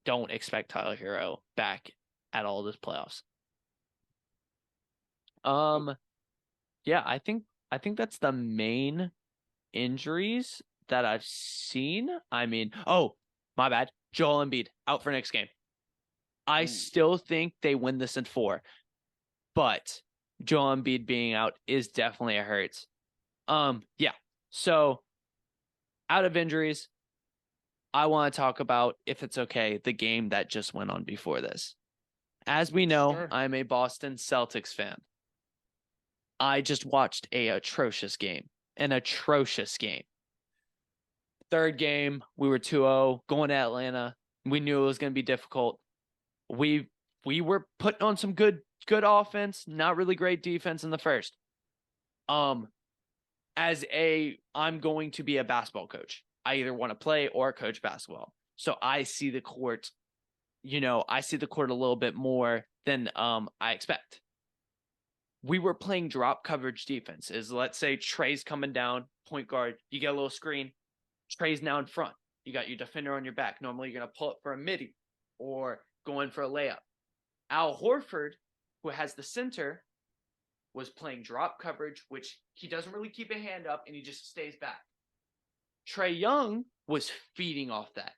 don't expect Tyler Hero back at all this playoffs. Yeah, I think that's the main injuries that I've seen. I mean, oh, my bad. Joel Embiid out for next game. I still think they win this in 4, but Joel Embiid being out is definitely a hurt. Yeah. So out of injuries, I want to talk about, if it's okay, the game that just went on before this. As we know,
Sure.
I'm a Boston Celtics fan. I just watched an atrocious game. Third game, we were 2-0 going to Atlanta. We knew it was going to be difficult. We were putting on some good offense, not really great defense in the first. I'm going to be a basketball coach. I either want to play or coach basketball. So I see the court, I see the court a little bit more than I expect. We were playing drop coverage defense. Let's say Trey's coming down, point guard, you get a little screen, Trey's now in front. You got your defender on your back. Normally, you're going to pull up for a midi or go in for a layup. Al Horford, who has the center, was playing drop coverage, which he doesn't really keep a hand up and he just stays back. Trae Young was feeding off that.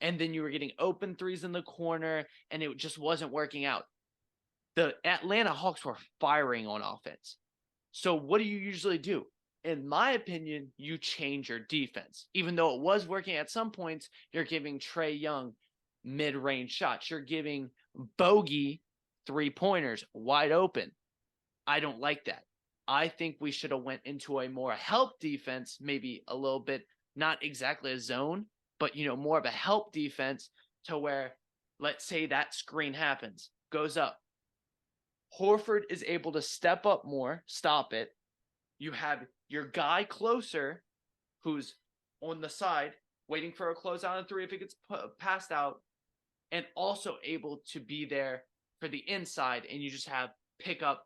And then you were getting open threes in the corner and it just wasn't working out. The Atlanta Hawks were firing on offense. So what do you usually do? In my opinion, you change your defense. Even though it was working at some points, you're giving Trae Young mid-range shots. You're giving Bogey 3-pointers wide open. I don't like that. I think we should have went into a more help defense, maybe a little bit, not exactly a zone, but more of a help defense to where, let's say that screen happens, goes up. Horford is able to step up more, stop it. You have your guy closer who's on the side waiting for a closeout on 3 if it gets passed out, and also able to be there for the inside, and you just have pick up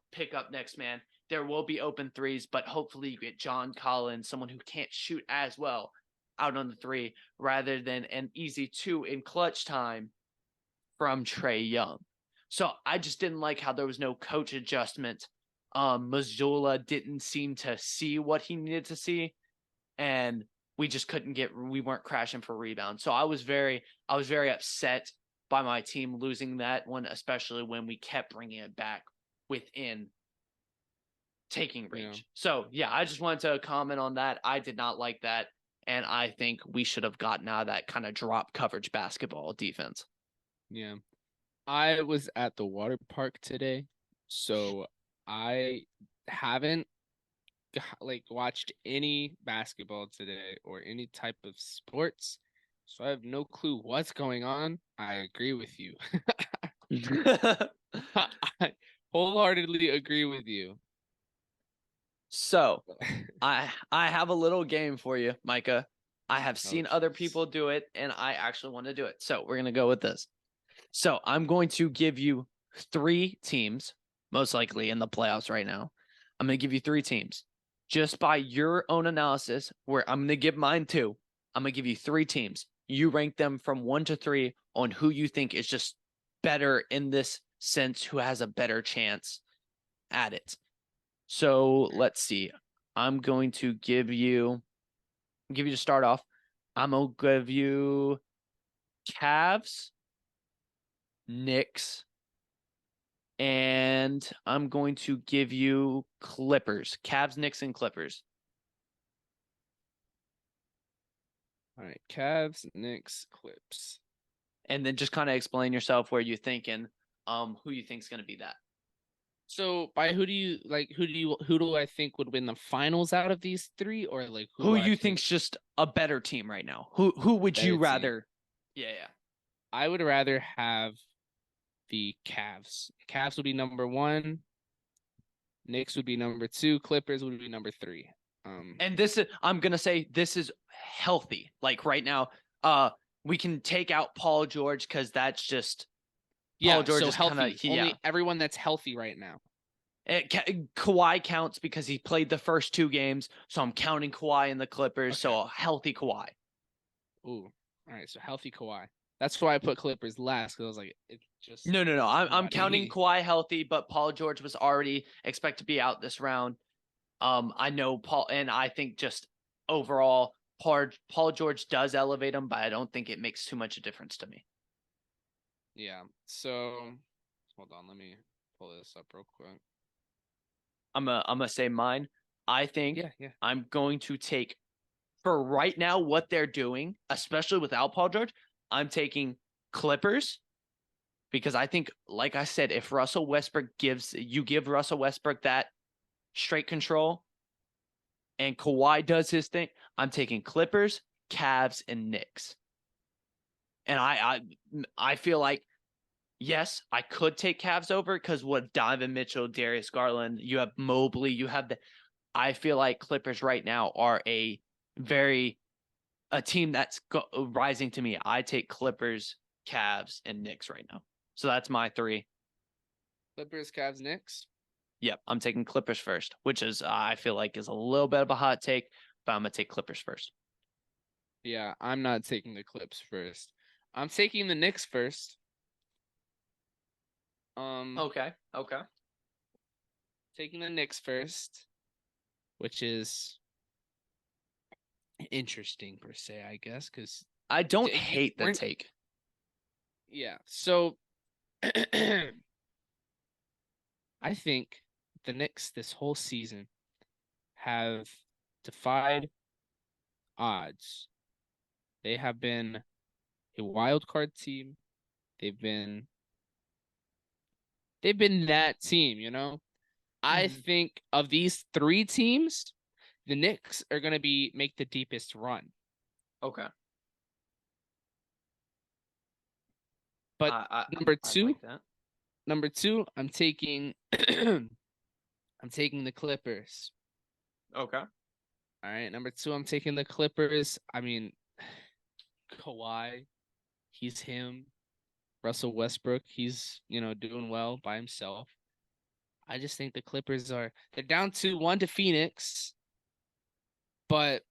next man. There will be open threes, but hopefully you get John Collins, someone who can't shoot as well, out on the 3 rather than an easy 2 in clutch time from Trae Young. So I just didn't like how there was no coach adjustment. Missoula didn't seem to see what he needed to see, and we weren't crashing for rebounds. So I was very upset by my team losing that one, especially when we kept bringing it back within taking range.
Yeah.
So yeah, I just wanted to comment on that. I did not like that. And I think we should have gotten out of that kind of drop coverage basketball defense.
Yeah. I was at the water park today, so I haven't watched any basketball today or any type of sports. So I have no clue what's going on. I agree with you. I wholeheartedly agree with you.
So I have a little game for you, Micah. I have
Oh,
seen other
jeez.
people do it, and I actually want to do it. So we're gonna go with this. So I'm going to give you 3 teams, most likely in the playoffs right now. I'm gonna give you 3 teams. Just by your own analysis, where I'm gonna give mine 2. I'm gonna give you 3 teams. You rank them from 1 to 3 on who you think is just better in this sense, who has a better chance at it. So let's see. I'm going to give you to start off. I'm gonna give you Cavs, Knicks, and I'm going to give you Clippers. Cavs, Knicks, and Clippers.
All right, Cavs, Knicks, Clips.
And then just kind of explain yourself where you're thinking, who you think's gonna be that.
So by who do I think would win the finals out of these three, or like who
Who
do I
you
think
think's just a better team right now? Who would you
better team?
rather? Yeah.
I would rather have the Cavs. Cavs would be number one. Knicks would be number two. Clippers would be number three.
And this is, I'm gonna say this is healthy. Like right now, we can take out Paul George because that's just Paul George
so
is kind of
healthy. Only everyone that's healthy right now.
Kawhi counts because he played the first 2 games, so I'm counting Kawhi in the Clippers.
Okay.
So a healthy Kawhi.
Ooh, all right. So healthy Kawhi. That's why I put Clippers last because I was like, it just
No. I'm counting
nobody.
Kawhi healthy, but Paul George was already expected to be out this round. I know Paul, and I think just overall, Paul George does elevate him, but I don't think it makes too much a difference to me.
Yeah. So hold on, let me pull this up real quick.
I'm gonna say mine. I think
Yeah.
I'm going to take, for right now what they're doing, especially without Paul George. I'm taking Clippers because I think, like I said, if Russell Westbrook give Russell Westbrook that straight control, and Kawhi does his thing, I'm taking Clippers, Cavs, and Knicks. And I feel like, yes, I could take Cavs over because what Donovan Mitchell, Darius Garland, you have Mobley, you have the. I feel like Clippers right now are a team that's rising to me. I take Clippers, Cavs, and Knicks right now. So that's my 3.
Clippers, Cavs, Knicks.
Yep, I'm taking Clippers first, which is I feel like is a little bit of a hot take, but I'm gonna take Clippers first.
Yeah, I'm not taking the Clips first. I'm taking the Knicks first.
Okay.
Taking the Knicks first, which is interesting per se, I guess, because
I don't hate the take.
Yeah. So I think the Knicks this whole season have defied odds. They have been a wild card team. They've been that team, you know? I
Mm-hmm.
think of these 3 teams, the Knicks are gonna make the deepest run.
Okay.
But number
I
two,
like that.
I'm taking I'm taking the Clippers.
Okay.
All right, number 2, I'm taking the Clippers. I mean, Kawhi, he's him. Russell Westbrook, he's, doing well by himself. I just think the Clippers they're down 2-1 to Phoenix, but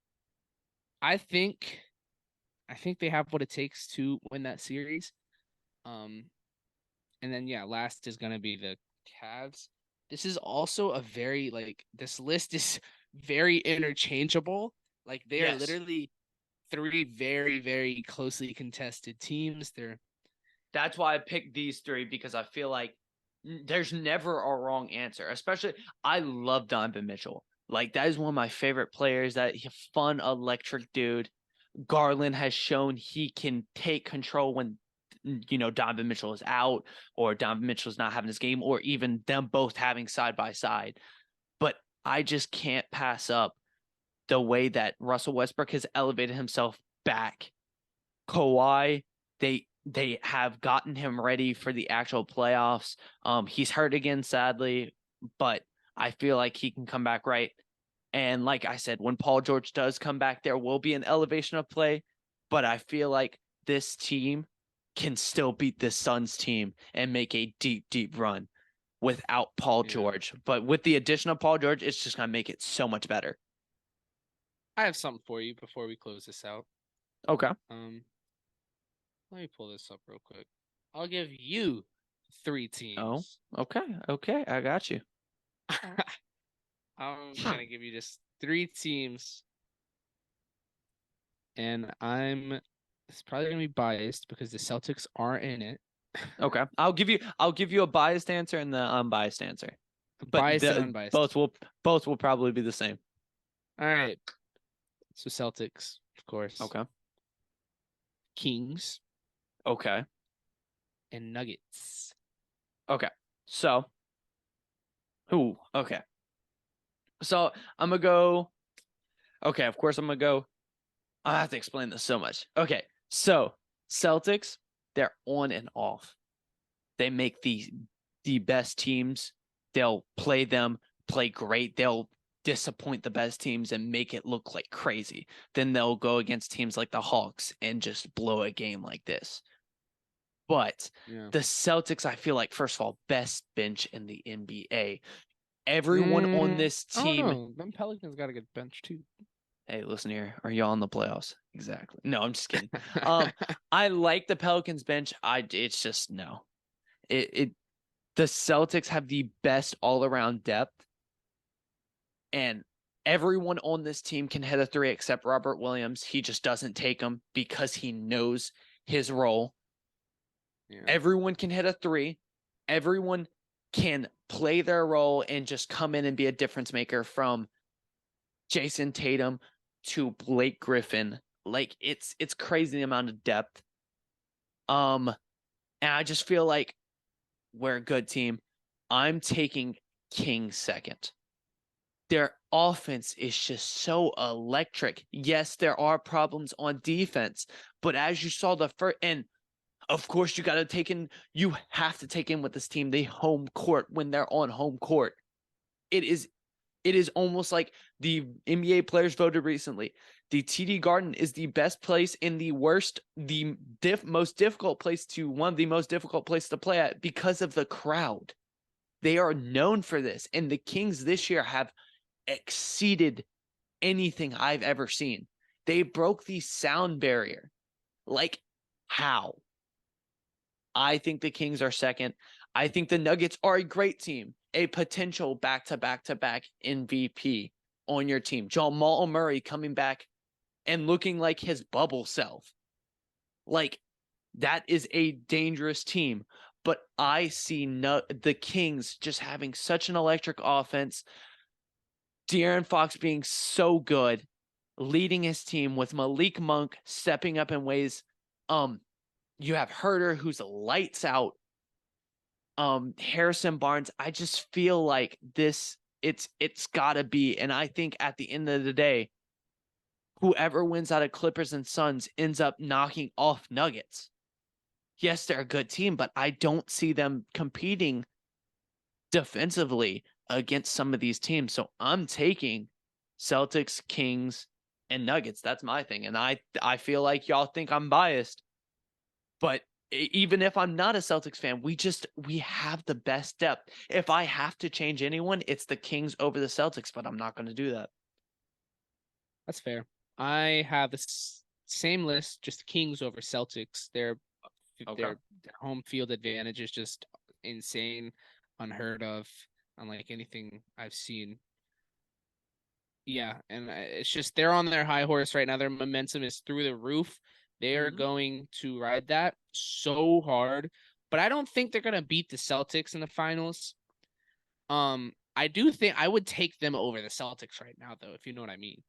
I think they have what it takes to win that series. Um, and then last is gonna be the Cavs. This is also a very this list is very interchangeable. Like they are
Yes.
literally 3 very, very closely contested teams.
That's why I picked these 3 because I feel like there's never a wrong answer. Especially, I love Donovan Mitchell. Like, that is one of my favorite players. That fun, electric dude. Garland has shown he can take control when Donovan Mitchell is out, or Donovan Mitchell is not having his game, or even them both having side by side. But I just can't pass up the way that Russell Westbrook has elevated himself back. Kawhi, they have gotten him ready for the actual playoffs. He's hurt again, sadly, but I feel like he can come back right. And like I said, when Paul George does come back, there will be an elevation of play. But I feel like this team can still beat the Suns team and make a deep, deep run without Paul George. But with the addition of Paul George, it's just going to make it so much better.
I have something for you before we close this out.
Okay.
Let me pull this up real quick. I'll give you 3 teams.
Oh, okay. Okay. I got you.
I'm going to give you just 3 teams. And it's probably going to be biased because the Celtics are in it.
Okay. I'll give you a biased answer and the unbiased answer. But
biased and unbiased.
Both will probably be the same.
All right. So Celtics, of course.
Okay.
Kings.
Okay.
And Nuggets.
Okay. So, okay. So I'm gonna go. Okay, of course I'm gonna go. I have to explain this so much. Okay, so Celtics, they're on and off. They make the best teams. They'll play great. They'll disappoint the best teams and make it look like crazy. Then they'll go against teams like the Hawks and just blow a game like this. But the Celtics, I feel like, first of all, best bench in the NBA. Everyone on this team.
Oh, them Pelicans got a good bench too.
Hey, listen here. Are y'all in the playoffs? Exactly. No, I'm just kidding. I like the Pelicans bench. It's just no. The Celtics have the best all-around depth, and everyone on this team can hit a 3 except Robert Williams. He just doesn't take them because he knows his role. Yeah. Everyone can hit a 3. Everyone can play their role and just come in and be a difference maker, from Jason Tatum to Blake Griffin. Like, it's crazy the amount of depth. And I just feel like we're a good team. I'm taking Kings second. Their offense is just so electric. Yes, there are problems on defense, but as you saw the first, and of course you have to take in with this team the home court when they're on home court. It is almost like the NBA players voted recently. The TD Garden is the best place in the most difficult place one of the most difficult places to play at because of the crowd. They are known for this. And the Kings this year have exceeded anything I've ever seen. They broke the sound barrier. Like, how? I think the Kings are second. I think the Nuggets are a great team. A potential back-to-back-to-back MVP on your team. Jamal Murray coming back and looking like his bubble self. Like, that is a dangerous team. But I see the Kings just having such an electric offense. De'Aaron Fox being so good, leading his team with Malik Monk stepping up in ways. You have Herter, who's lights out. Harrison Barnes. I just feel like it's gotta be. And I think at the end of the day, whoever wins out of Clippers and Suns ends up knocking off Nuggets. Yes, they're a good team, but I don't see them competing defensively against some of these teams. So I'm taking Celtics, Kings, and Nuggets. That's my thing. And I feel like y'all think I'm biased, but even if I'm not a Celtics fan, we have the best depth. If I have to change anyone, it's the Kings over the Celtics, but I'm not going to do that.
That's fair. I have the same list, just Kings over Celtics. Their home field advantage is just insane, unheard of, unlike anything I've seen. Yeah, and it's just they're on their high horse right now. Their momentum is through the roof. They are going to ride that so hard, but I don't think they're going to beat the Celtics in the finals. I do think I would take them over the Celtics right now, though, if you know what I mean.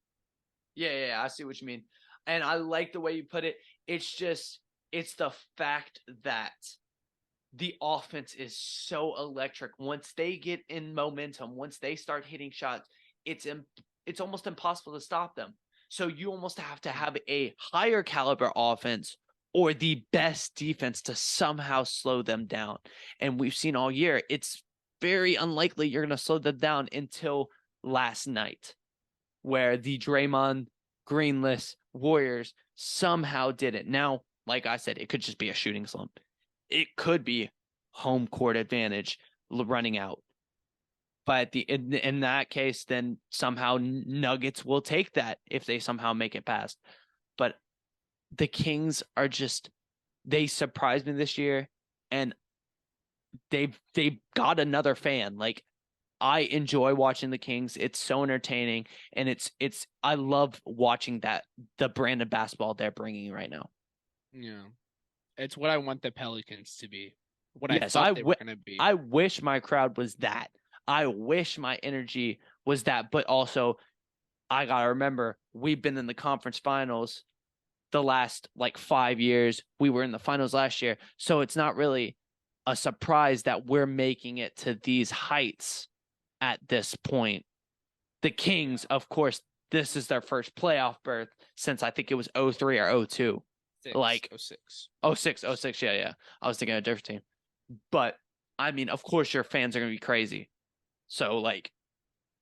Yeah, I see what you mean. And I like the way you put it. It's just, it's the fact that the offense is so electric. Once they get in momentum, once they start hitting shots, it's almost impossible to stop them. So you almost have to have a higher caliber offense or the best defense to somehow slow them down. And we've seen all year, it's very unlikely you're going to slow them down until last night, where the Draymond greenless Warriors somehow did it. Now, like I said, it could just be a shooting slump. It could be home court advantage running out. But in that case, then somehow Nuggets will take that if they somehow make it past. But the Kings are just, they surprised me this year, and they got another fan. Like, I enjoy watching the Kings. It's so entertaining, and it's I love watching that, the brand of basketball they're bringing right now.
Yeah. It's what I want the Pelicans to be. What I
Yes,
thought they were going to be.
I wish my crowd was that. I wish my energy was that, but also I got to remember, we've been in the conference finals the last like 5 years. We were in the finals last year. So it's not really a surprise that we're making it to these heights at this point. The Kings, of course, this is their first playoff berth since I think it was 03 or 02. Like 06. Yeah. I was thinking of a different team. But I mean, of course your fans are going to be crazy. So like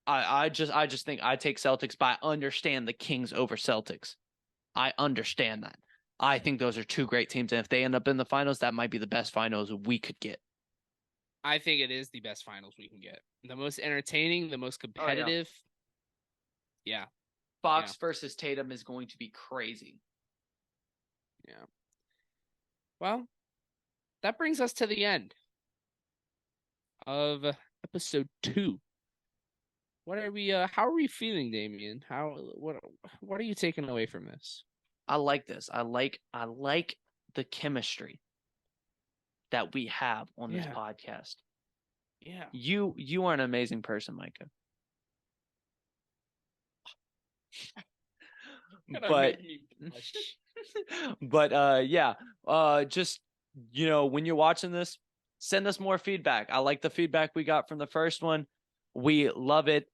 I just think I take Celtics, but I understand the Kings over Celtics. I understand that. I think those are two great teams, and if they end up in the finals, that might be the best finals we could get.
I think it is the best finals we can get. The most entertaining, the most competitive. Oh, yeah.
Fox versus Tatum is going to be crazy.
Yeah. Well, that brings us to the end of episode 2. What are we how are we feeling, Damien? What are you taking away from this?
I like this. I like the chemistry that we have on this podcast.
Yeah.
You are an amazing person, Micah. Just, when you're watching this, send us more feedback. I like the feedback we got from the first one. We love it.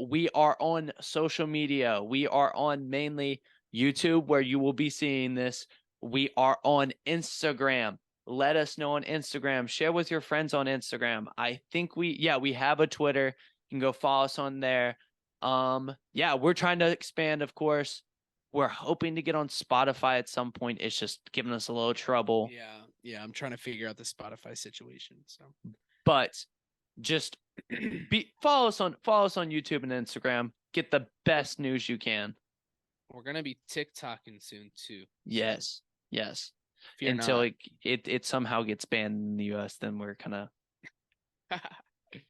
We are on social media. We are on mainly YouTube, where you will be seeing this. We are on Instagram. Let us know on Instagram. Share with your friends on Instagram. I think we have a Twitter. You can go follow us on there. We're trying to expand, of course. We're hoping to get on Spotify at some point. It's just giving us a little trouble.
Yeah, I'm trying to figure out the Spotify situation. So,
but just follow us on YouTube and Instagram. Get the best news you can.
We're gonna be TikToking soon too.
Yes. Until it somehow gets banned in the US, then we're kind of